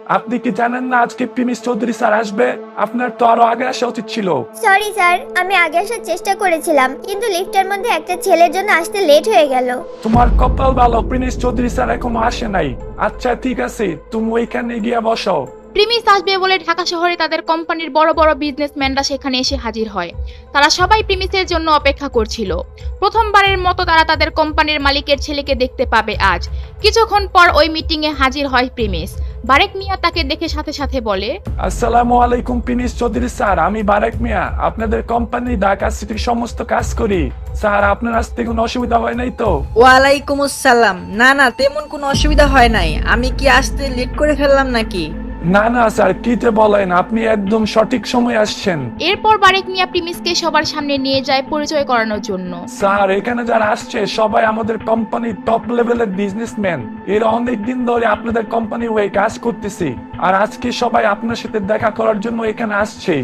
আপনি কি জানেন না আজকে প্রিমিস চৌধুরী স্যার আসবে? আপনার তো আরো আগে আসা উচিত ছিল। সরি স্যার, আমি আগে আসার চেষ্টা করেছিলাম, কিন্তু লিফটের মধ্যে একটা ছেলের জন্য আসতে লেট হয়ে গেল। তোমার কপাল ভালো, প্রিমিস চৌধুরী স্যার এখনো আসে নাই। আচ্ছা ঠিক আছে, তুমি ওইখানে গিয়ে বসো। প্রিমিস আসবে বলে ঢাকা শহরে তাদের কোম্পানির বড় বড় বিজনেসম্যানরা সেখানে এসে হাজির হয়। তারা সবাই প্রিমিসের জন্য অপেক্ষা করছিল। প্রথমবারের মতো তারা তাদের কোম্পানির মালিকের ছেলেকে দেখতে পাবে আজ। কিছুক্ষণ পর ওই মিটিংয়ে হাজির হয় প্রিমিস। বারেক মিয়া তাকে দেখে সাথে সাথে বলে, আসসালামু আলাইকুম প্রিমিস চৌধুরী স্যার, আমি বারেক মিয়া, আপনাদের কোম্পানি ঢাকা সিটির সমস্ত কাজ করি। স্যার আপনার আসতে কোনো অসুবিধা হয় নাই তো? ওয়ালাইকুম আসসালাম। না না, তেমন কোনো অসুবিধা হয় নাই। আমি কি আসতে লেট করে ফেললাম নাকি? না না স্যার, কি যে বলেন, আপনি একদম সঠিক সময় আসছেন। এরপর বারেক মিয়া প্রিমিসকে সবার সামনে নিয়ে যায় পরিচয় করানোর জন্য। স্যার এখানে যারা আসছে সবাই আমাদের কোম্পানির টপ লেভেলের বিজনেসম্যান। এরা অনেকদিন ধরে আপনাদের কোম্পানি হয়ে কাজ করতেছি, আর আজকে সবাই আপনার সাথে দেখা করার জন্য এখানে আসছে।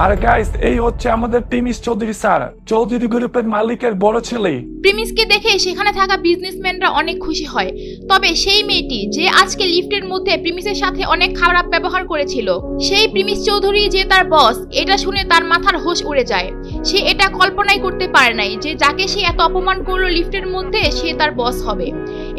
আর গাইস, এই হচ্ছে আমাদের প্রিমিস চৌধুরী স্যার, চৌধুরী গ্রুপের মালিকের বড় ছেলে। প্রিমিসকে দেখে সেখানে থাকা বিজনেসম্যানরা অনেক খুশি হয়। তবে সেই মেয়েটি যে আজকে লিফটের মধ্যে প্রিমিসের সাথে অনেক খারাপ ব্যবহার করেছিল, সেই প্রিমিস চৌধুরী যে তার বস, এটা শুনে তার মাথার হোশ উড়ে যায়। সে এটা কল্পনাই করতে পারে নাই যে যাকে সে এত অপমান করলো লিফটের মধ্যে, সে তার বস হবে।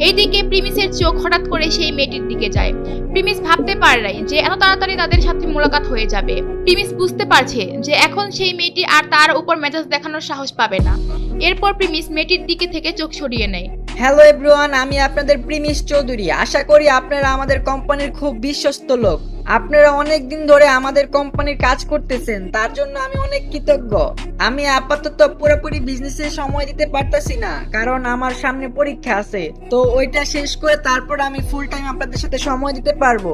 এইদিকে প্রিমিসের চোখ হঠাৎ করে সেই মেয়েটির দিকে যায়। প্রিমিস ভাবতে পারে নাই যে এত তাড়াতাড়ি তাদের সাথে মোলাকাত হয়ে যাবে। প্রিমিস বুঝতে পারছে যে এখন সেই মেয়েটি আর তার উপর মেজাজ দেখানোর সাহস পাবে না। এরপর প্রিমিস মেয়েটির দিকে থেকে চোখ সরিয়ে নেয়। হ্যালো এভরিওয়ান, আমি আপনাদের প্রিমিস চৌধুরী। আশা করি আপনারা আমাদের কোম্পানির খুব বিশ্বস্ত লোক। আপনারা অনেক দিন ধরে আমাদের কোম্পানির কাজ করতেছেন, তার জন্য আমি অনেক কৃতজ্ঞ। আমি আপাতত পুরোপুরি বিজনেসে সময় দিতে পারতাছি না, কারণ আমার সামনে পরীক্ষা আছে। তো ওইটা শেষ করে তারপর আমি ফুল টাইম আপনাদের সাথে সময় দিতে পারবো।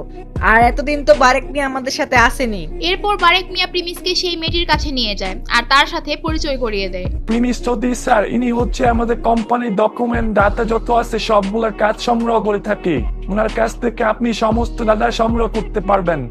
আর এতদিন তো বারেক নিয়ে আমাদের সাথে আসেনি। এরপর বারেক মিয়া প্রিমিসকে সেই মেয়েটির কাছে নিয়ে যায় আর তার সাথে পরিচয় করিয়ে দেয়। প্রিমিস চৌধুরী স্যার, ইনি হচ্ছে আমাদের কোম্পানির ডকুমেন্ট ডাটা যত আছে সবগুলোর কাজ সংগ্রহ করে থাকি। ওনার কাছ থেকে আপনি সমস্ত ডাটা সংগ্রহ করতে পারবেন।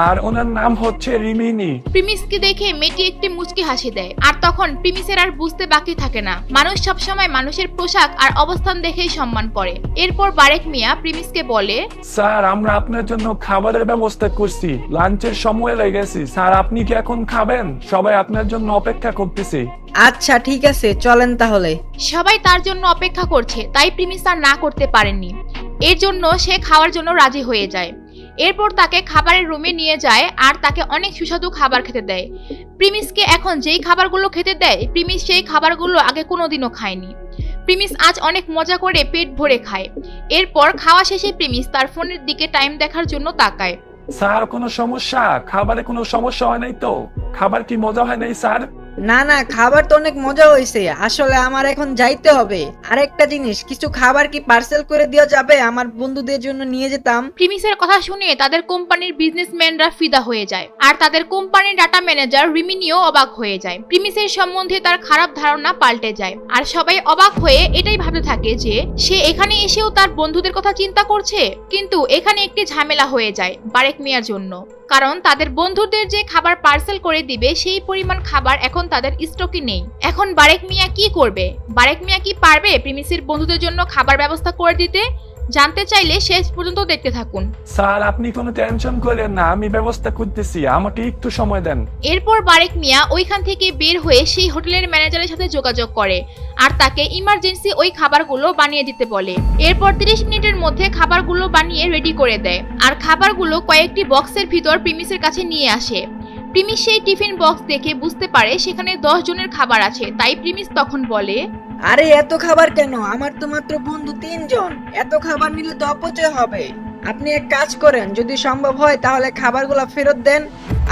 আর ওনার নাম হচ্ছে রিমিনি। প্রিমিসকে দেখে মেয়েটি একটি মুচকি হাসি দেয়। আর তখন প্রিমিসের আর বুঝতে বাকি থাকে না, মানুষ সবসময় মানুষের পোশাক আর অবস্থান দেখেই সম্মান করে। এরপর বারেক মিয়া প্রিমিসকে বলে, স্যার আমরা আপনার জন্য খাবারের ব্যবস্থা করছি, লাঞ্চের সময় লেগেছি। স্যার আপনি কি এখন খাবেন? সবাই আপনার জন্য অপেক্ষা করতেছে। আচ্ছা ঠিক আছে, চলেন তাহলে। সবাই তার জন্য অপেক্ষা করছে, তাই প্রিমিস আর না করতে পারেননি। এর জন্য সে খাওয়ার জন্য রাজি হয়ে যায়। এরপর তাকে খাবারের রুমে নিয়ে যায় আর তাকে অনেক সুস্বাদু খাবার খেতে দেয়। প্রিমিসকে এখন যেই খাবারগুলো খেতে দেয়, প্রিমিস সেই খাবারগুলো আগে কোনোদিনও খায়নি। প্রিমিস আজ অনেক মজা করে পেট ভরে খায়। এরপর খাওয়া শেষে প্রিমিস তার ফোনের দিকে টাইম দেখার জন্য তাকায়। স্যার কোনো সমস্যা? খাবারে কোনো সমস্যা হয় নাই তো? খাবার কি মজা হয় নাই স্যার? না না, খাবার তো অনেক মজা হয়েছে। আসলে আমার এখন যাইতে হবে। আরেকটা জিনিস, কিছু খাবার কি পার্সেল করে দেওয়া যাবে? আমার বন্ধুদের জন্য নিয়ে যেতাম। প্রিমিসের কথা শুনে তাদের কোম্পানির বিজনেসম্যানরা ফিদা হয়ে যায় আর তাদের কোম্পানির ডাটা ম্যানেজার রিমিনিও অবাক হয়ে যায়। প্রিমিসের সম্বন্ধে তার খারাপ ধারণা পাল্টে যায় আর সবাই অবাক হয়ে এটাই ভাবতে থাকে যে সে এখানে এসেও তার বন্ধুদের কথা চিন্তা করছে। কিন্তু এখানে একটি ঝামেলা হয়ে যায় বারেক মিয়ার জন্য, কারণ তাদের বন্ধুদের যে খাবার পার্সেল করে দিবে সেই পরিমাণ খাবার এখন তাদের স্টকে নেই। এখন বারেক মিয়া কি করবে? বারেক মিয়া কি পারবে প্রিমিসের বন্ধুদের জন্য খাবার ব্যবস্থা করে দিতে? জানতে চাইলে শেষ পর্যন্ত দেখতে থাকুন। স্যার আপনি কোনো টেনশন করেন না, আমি ব্যবস্থা করতেছি, আমাকে একটু সময় দেন। এরপর বারেক মিয়া ওইখান থেকে বের হয়ে সেই হোটেলের ম্যানেজারের সাথে যোগাযোগ করে আর তাকে ইমার্জেন্সি ওই খাবারগুলো বানিয়ে দিতে বলে। এরপর 30 মিনিটের মধ্যে খাবারগুলো বানিয়ে রেডি করে দেয় আর খাবারগুলো কয়েকটি বক্সের ভিতর প্রিমিসের কাছে নিয়ে আসে। প্রিমিস সেই টিফিন বক্স দেখে বুঝতে পারে সেখানে 10 জনের খাবার আছে, তাই প্রিমিস তখন বলে, আরে এত খাবার কেন? আমার তো মাত্র বন্ধু 3 জন। এত খাবার নিলে তো অপচয় হবে। আপনি এক কাজ করেন, যদি সম্ভব হয় তাহলে খাবারগুলো ফেরত দেন,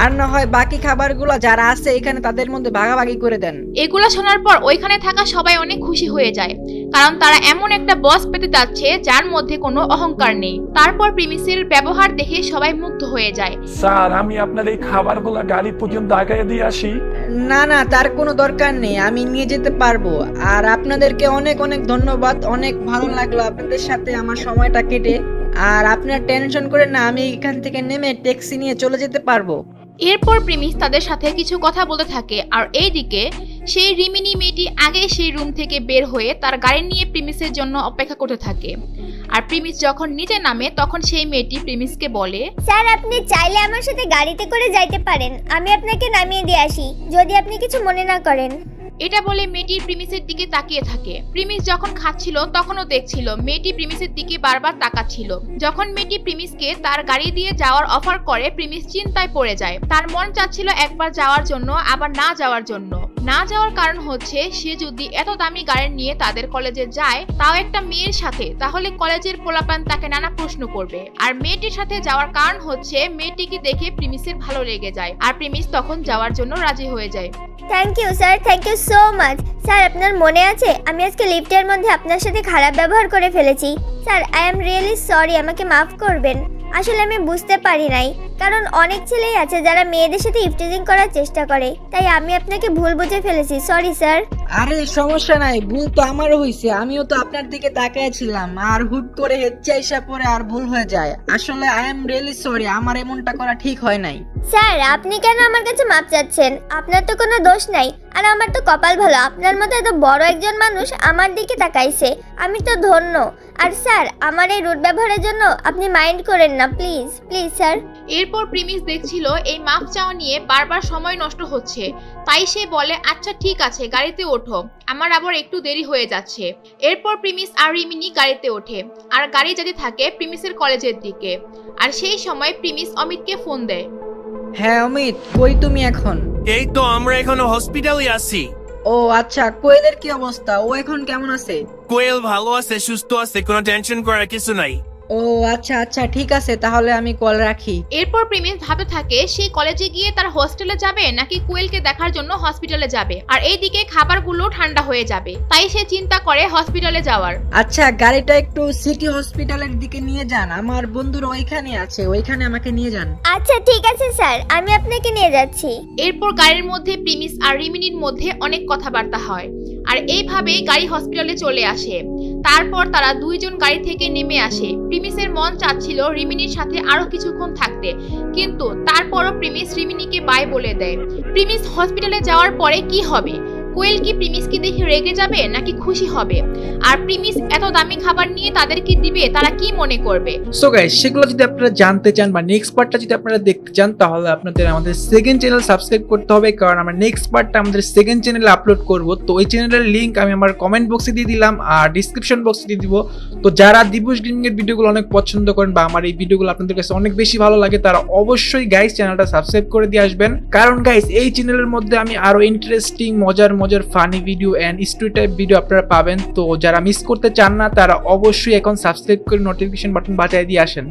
আর না হয় বাকি খাবারগুলো যারা আছে এখানে তাদের মধ্যে ভাগাভাগি করে দেন। এগুলো শোনার পর ওইখানে থাকা সবাই অনেক খুশি হয়ে যায়, কারণ তারা এমন একটা বস পেতে যাচ্ছে যার মধ্যে কোনো অহংকার নেই। তারপর প্রিমিসের ব্যবহার দেখে সবাই মুগ্ধ হয়ে যায়। স্যার আমি আপনার এই খাবারগুলো গাড়ি পর্যন্ত আগায় দিয়ে আসি। না না, তার কোনো দরকার নেই, আমি নিয়ে যেতে পারবো। আর আপনাদেরকে অনেক অনেক ধন্যবাদ। অনেক ভালো লাগলো আপনাদের সাথে আমার সময়টা কেটে। আর আপনারা টেনশন করেন না, আমি এখান থেকে নেমে ট্যাক্সি নিয়ে চলে যেতে পারবো। এরপর প্রিমিস তাদের সাথে কিছু কথা বলতে থাকে আর এইদিকে সেই রিমিনি মেয়েটি আগে সেই রুম থেকে বের হয়ে তার গাড়ি নিয়ে প্রিমিসের জন্য অপেক্ষা করতে থাকে। আর প্রিমিস যখন নিচে নামে তখন সেই মেয়েটি প্রিমিসকে বলে, স্যার আপনি চাইলে আমার সাথে গাড়িতে করে যাইতে পারেন, আমি আপনাকে নামিয়ে দিয়ে আসি যদি আপনি কিছু মনে না করেন। এটা বলে মেয়েটি প্রিমিসের দিকে তাকিয়ে থাকে। প্রিমিস যখন খাচ্ছিল তখনও দেখছিল মেয়েটি প্রিমিসের দিকে বারবার তাকাচ্ছিল। যখন মেয়েটি প্রিমিসকে তার গাড়ি দিয়ে যাওয়ার অফার করে প্রিমিস চিন্তায় পড়ে যায়। তার মন চাচ্ছিল একবার যাওয়ার জন্য আবার না যাওয়ার জন্য। না যাওয়ার কারণ হচ্ছে সে যদি এত দামি গাড়ি নিয়ে তাদের কলেজে যায় তাও একটা মেয়ের সাথে, তাহলে কলেজের পোলাপান তাকে নানা প্রশ্ন করবে। আর মেয়েটির সাথে যাওয়ার কারণ হচ্ছে মেয়েটিকে দেখে প্রিমিসের ভালো লেগে যায় আর প্রিমিস তখন যাওয়ার জন্য রাজি হয়ে যায়। Thank you sir, thank you so much. Sir আপনার মনে আছে আমি আজকে লিফটের মধ্যে আপনার সাথে খারাপ ব্যবহার করে ফেলেছি। Sir I am really sorry, আমাকে মাফ করবেন। আসলে আমি বুঝতে পারি নাই, কারণ অনেক ছেলেই আছে যারা মেয়েদের সাথে ইফটিজিং করার চেষ্টা করে, তাই আমি আপনাকে ভুল বুঝে ফেলেছি। Sorry sir. আরে সমস্যা নাই, ভুল তো আমারও হয়েছে। আমিও তো আপনার দিকে তাকিয়েছিলাম আর হুট করে হেঁচে এসে পরে আর ভুল হয়ে যায়। আসলে আই এম রিয়েলি সরি, আমার এমনটা করা ঠিক হয় নাই। স্যার আপনি কেন আমার কাছে মাপ চাচ্ছেন? আপনার তো কোনো দোষ নাই, আর আমার তো কপাল ভালো আপনার মতো এত বড় একজন মানুষ আমার দিকে তাকাইছে, আমি তো ধন্য। আর স্যার আমার এই রুড ব্যবহারের জন্য আপনি মাইন্ড করেন না, প্লিজ প্লিজ স্যার। এরপর প্রিমিস দেখছিল এই মাফ চাওয়া নিয়ে বারবার সময় নষ্ট হচ্ছে, তাই সে বলে আচ্ছা ঠিক আছে গাড়িতে ওঠো, আমার আবার একটু দেরি হয়ে যাচ্ছে। এরপর প্রিমিস আর রিমিনি গাড়িতে ওঠে আর গাড়ি যেতে থাকে প্রিমিসের কলেজের দিকে। আর সেই সময় প্রিমিস অমিতকে ফোন দেয়। হ্যাঁ অমিত, কই তুমি এখন? এই তো আমরা এখনো হসপিটালে আছি। ও আচ্ছা, কোয়েলের কি অবস্থা? ও এখন কেমন আছে? কোয়েল ভালো আছে, সুস্থ আছে, কোনো টেনশন করার কিছু নাই। ও আচ্ছা আচ্ছা ঠিক আছে, তাহলে আমি কল রাখি। এরপর প্রিমিস ভাবতে থাকে সে কলেজে গিয়ে তার হোস্টেলে যাবে নাকি কোয়েলকে দেখার জন্য হসপিটালে যাবে। আর এইদিকে খাবারগুলো ঠান্ডা হয়ে যাবে, তাই সে চিন্তা করে হসপিটালে যাওয়ার। আচ্ছা গাড়িটা একটু সিটি হসপিটালের দিকে নিয়ে যান, আমার বন্ধুরা ওইখানে আছে, ওইখানে আমাকে নিয়ে যান। আচ্ছা ঠিক আছে স্যার, আমি আপনাকে নিয়ে যাচ্ছি। এরপর গাড়ির মধ্যে প্রিমিস আর রিমিনির মধ্যে অনেক কথাবার্তা হয় আর এইভাবেই গাড়ি হসপিটালে চলে আসে। তারপর তারা দুইজন গাড়ি থেকে নেমে আসে। প্রিমিসের মন চাচ্ছিল রিমিনির সাথে আরো কিছুক্ষণ থাকতে, কিন্তু তারপরও প্রিমিস রিমিনিকে বাই বলে দেয়। প্রিমিস হসপিটালে যাওয়ার পরে কি হবে? কোয়েল কি প্রিমিসকে দেখে রেগে যাবে নাকি খুশি হবে? আর প্রিমিস এত দামি খাবার নিয়ে তাদের কি দিবে, তারা কি মনে করবে? সো গাইস, সেগুলো যদি আপনারা জানতে চান বা নেক্সট পার্টটা যদি আপনারা দেখতে চান তাহলে আপনাদের আমাদের সেকেন্ড চ্যানেল সাবস্ক্রাইব করতে হবে, কারণ আমরা নেক্সট পার্টটা আমাদের সেকেন্ড চ্যানেলে আপলোড করব। তো ওই চ্যানেলের লিংক আমি আমার কমেন্ট বক্সে দিয়ে দিলাম আর ডিসক্রিপশন বক্সে দিয়ে দিব। তো যারা দিবস গেমিং এর ভিডিওগুলো অনেক পছন্দ করেন বা আমার এই ভিডিওগুলো আপনাদের কাছে অনেক বেশি ভালো লাগে, তারা অবশ্যই গাইস চ্যানেলটা সাবস্ক্রাইব করে দিয়ে আসবেন, কারণ গাইস এই চ্যানেলের মধ্যে আমি আরো ইন্টারেস্টিং মজার funny video and story type video আপনারা পাবেন। তো যারা মিস করতে চান না তারা অবশ্যই এখন সাবস্ক্রাইব করে নোটিফিকেশন বাটন বাজায় দিয়ে আসেন।